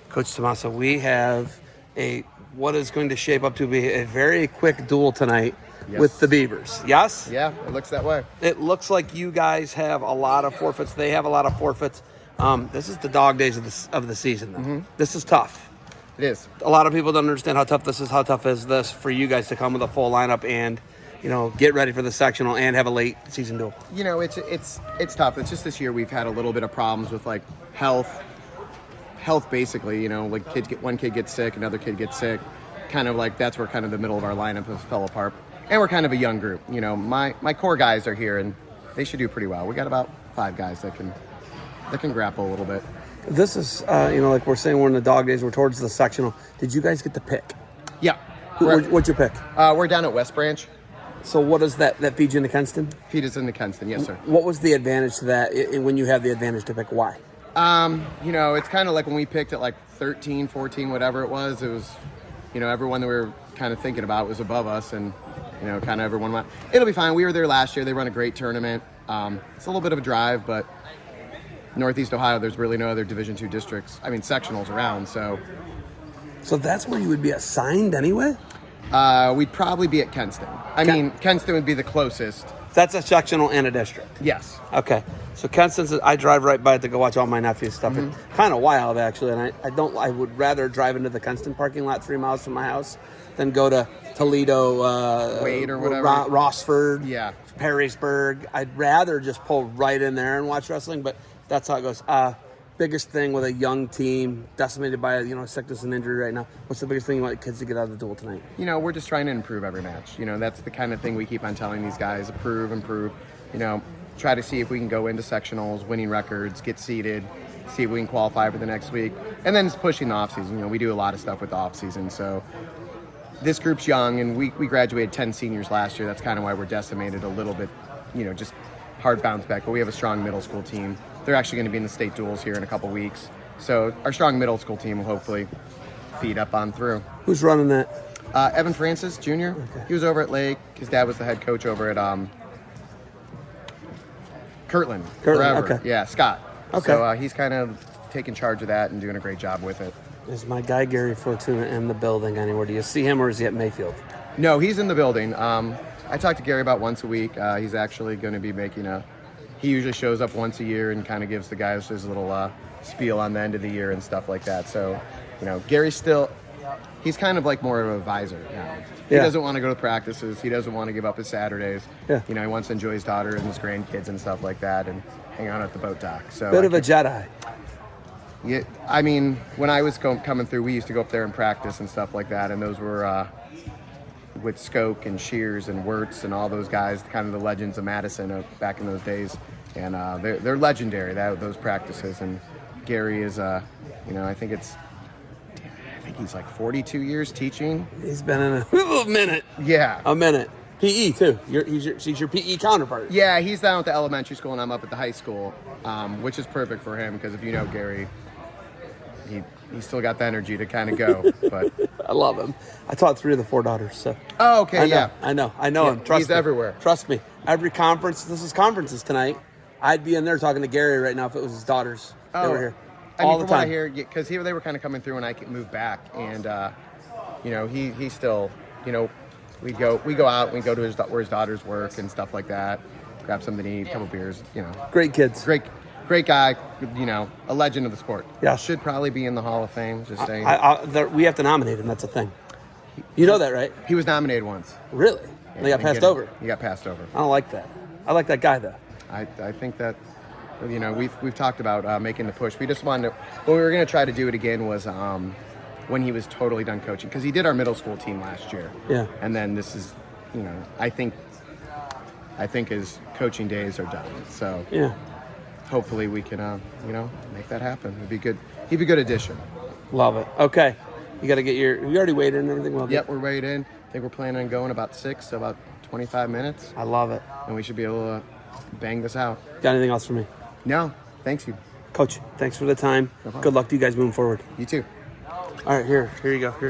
Coach Tomaso, we have what is going to shape up to be a very quick duel tonight with the Beavers. Yes? Yeah, it looks that way. It looks like you guys have a lot of forfeits. They have a lot of forfeits. This is the dog days of the season, though. Mm-hmm. This is tough. It is. A lot of people don't understand how tough this is. How tough is this for you guys to come with a full lineup and, get ready for the sectional and have a late season duel? It's tough. It's just this year we've had a little bit of problems with like health basically. Like one kid gets sick, another kid gets sick. Kind of like that's where kind of the middle of our lineup has fell apart. And we're kind of a young group. My core guys are here and they should do pretty well. We got about 5 guys that can grapple a little bit. This is, like we're saying, we're in the dog days. We're towards the sectional. Did you guys get the pick? Yeah. What'd you pick? We're down at West Branch. So what is that feeds you into Kenston? Feed us into Kenston, yes, sir. What was the advantage to that when you have the advantage to pick? Why? It's kind of like when we picked at like 13, 14, whatever it was, everyone that we were kind of thinking about was above us and, kind of everyone went, it'll be fine. We were there last year. They run a great tournament. It's a little bit of a drive, but Northeast Ohio, there's really no other Division II districts. Sectionals around, so. So that's where you would be assigned anyway? We'd probably be at Kenston. Kenston would be the closest. That's a sectional and a district? Yes. Okay. So Kenston's, I drive right by it to go watch all my nephew's stuff. Mm-hmm. It's kind of wild, actually, and I would rather drive into the Kenston parking lot 3 miles from my house than go to Toledo, Wade or whatever. Rossford, yeah, Perrysburg. I'd rather just pull right in there and watch wrestling, but that's how it goes. Biggest thing with a young team decimated by sickness and injury right now. What's the biggest thing you want kids to get out of the duel tonight? We're just trying to improve every match. That's the kind of thing we keep on telling these guys: improve. Try to see if we can go into sectionals, winning records, get seeded, see if we can qualify for the next week, and then it's pushing the off season. We do a lot of stuff with the off season, so this group's young, and we graduated 10 seniors last year. That's kind of why we're decimated a little bit. Just hard bounce back, but we have a strong middle school team. They're actually going to be in the state duels here in a couple weeks. So our strong middle school team will hopefully feed up on through. Who's running that? Evan Francis, Jr. Okay. He was over at Lake. His dad was the head coach over at Kirtland. Okay. Yeah, Scott. Okay. So he's kind of taking charge of that and doing a great job with it. Is my guy Gary Fortuna in the building anywhere? Do you see him or is he at Mayfield? No, he's in the building. I talk to Gary about once a week. He's actually going to be making he usually shows up once a year and kind of gives the guys his little spiel on the end of the year and stuff like that. So, Gary's he's kind of like more of an advisor now. He doesn't want to go to practices. He doesn't want to give up his Saturdays. Yeah. He wants to enjoy his daughter and his grandkids and stuff like that and hang out at the boat dock. So bit of a Jedi. Yeah, when I was coming through, we used to go up there and practice and stuff like that, and those were with Skoke and Shears and Wirtz and all those guys, kind of the legends of Madison back in those days, and they're legendary, those practices. And Gary is, I think he's like 42 years teaching. He's been in a minute. Yeah, a minute. PE too. He's your PE counterpart. Yeah, he's down at the elementary school, and I'm up at the high school, which is perfect for him because if you know Gary, he's still got the energy to kind of go. But I love him. I taught 3 of the 4 daughters. So. Oh, okay, I know him. Trust he's me. everywhere. Trust me. Every conference. This is conferences tonight. I'd be in there talking to Gary right now if it was his daughters. They were here. All the time. What I hear, because they were kind of coming through when I moved back, and he still, we go out, we go to where his daughters work and stuff like that. Grab something to eat, a couple beers. Great kids. Great guy, a legend of the sport. Yeah. Should probably be in the Hall of Fame, just saying. We have to nominate him, that's a thing. You know that, right? He was nominated once. Really? Yeah, he got passed over? He got passed over. I don't like that. I like that guy, though. I think that, we've talked about making the push. We just wanted to, what we were going to try to do it again was when he was totally done coaching, because he did our middle school team last year. Yeah. And then this is, I think his coaching days are done. So yeah. Hopefully we can, make that happen. It'd be good. He'd be a good addition. Love it. Okay. You got to get you already weighed in and everything? Well, yep, we're weighed in. I think we're planning on going about 6, so about 25 minutes. I love it. And we should be able to bang this out. Got anything else for me? No. Thanks you. Coach, thanks for the time. No problem. Good luck to you guys moving forward. You too. All right, here you go. Here's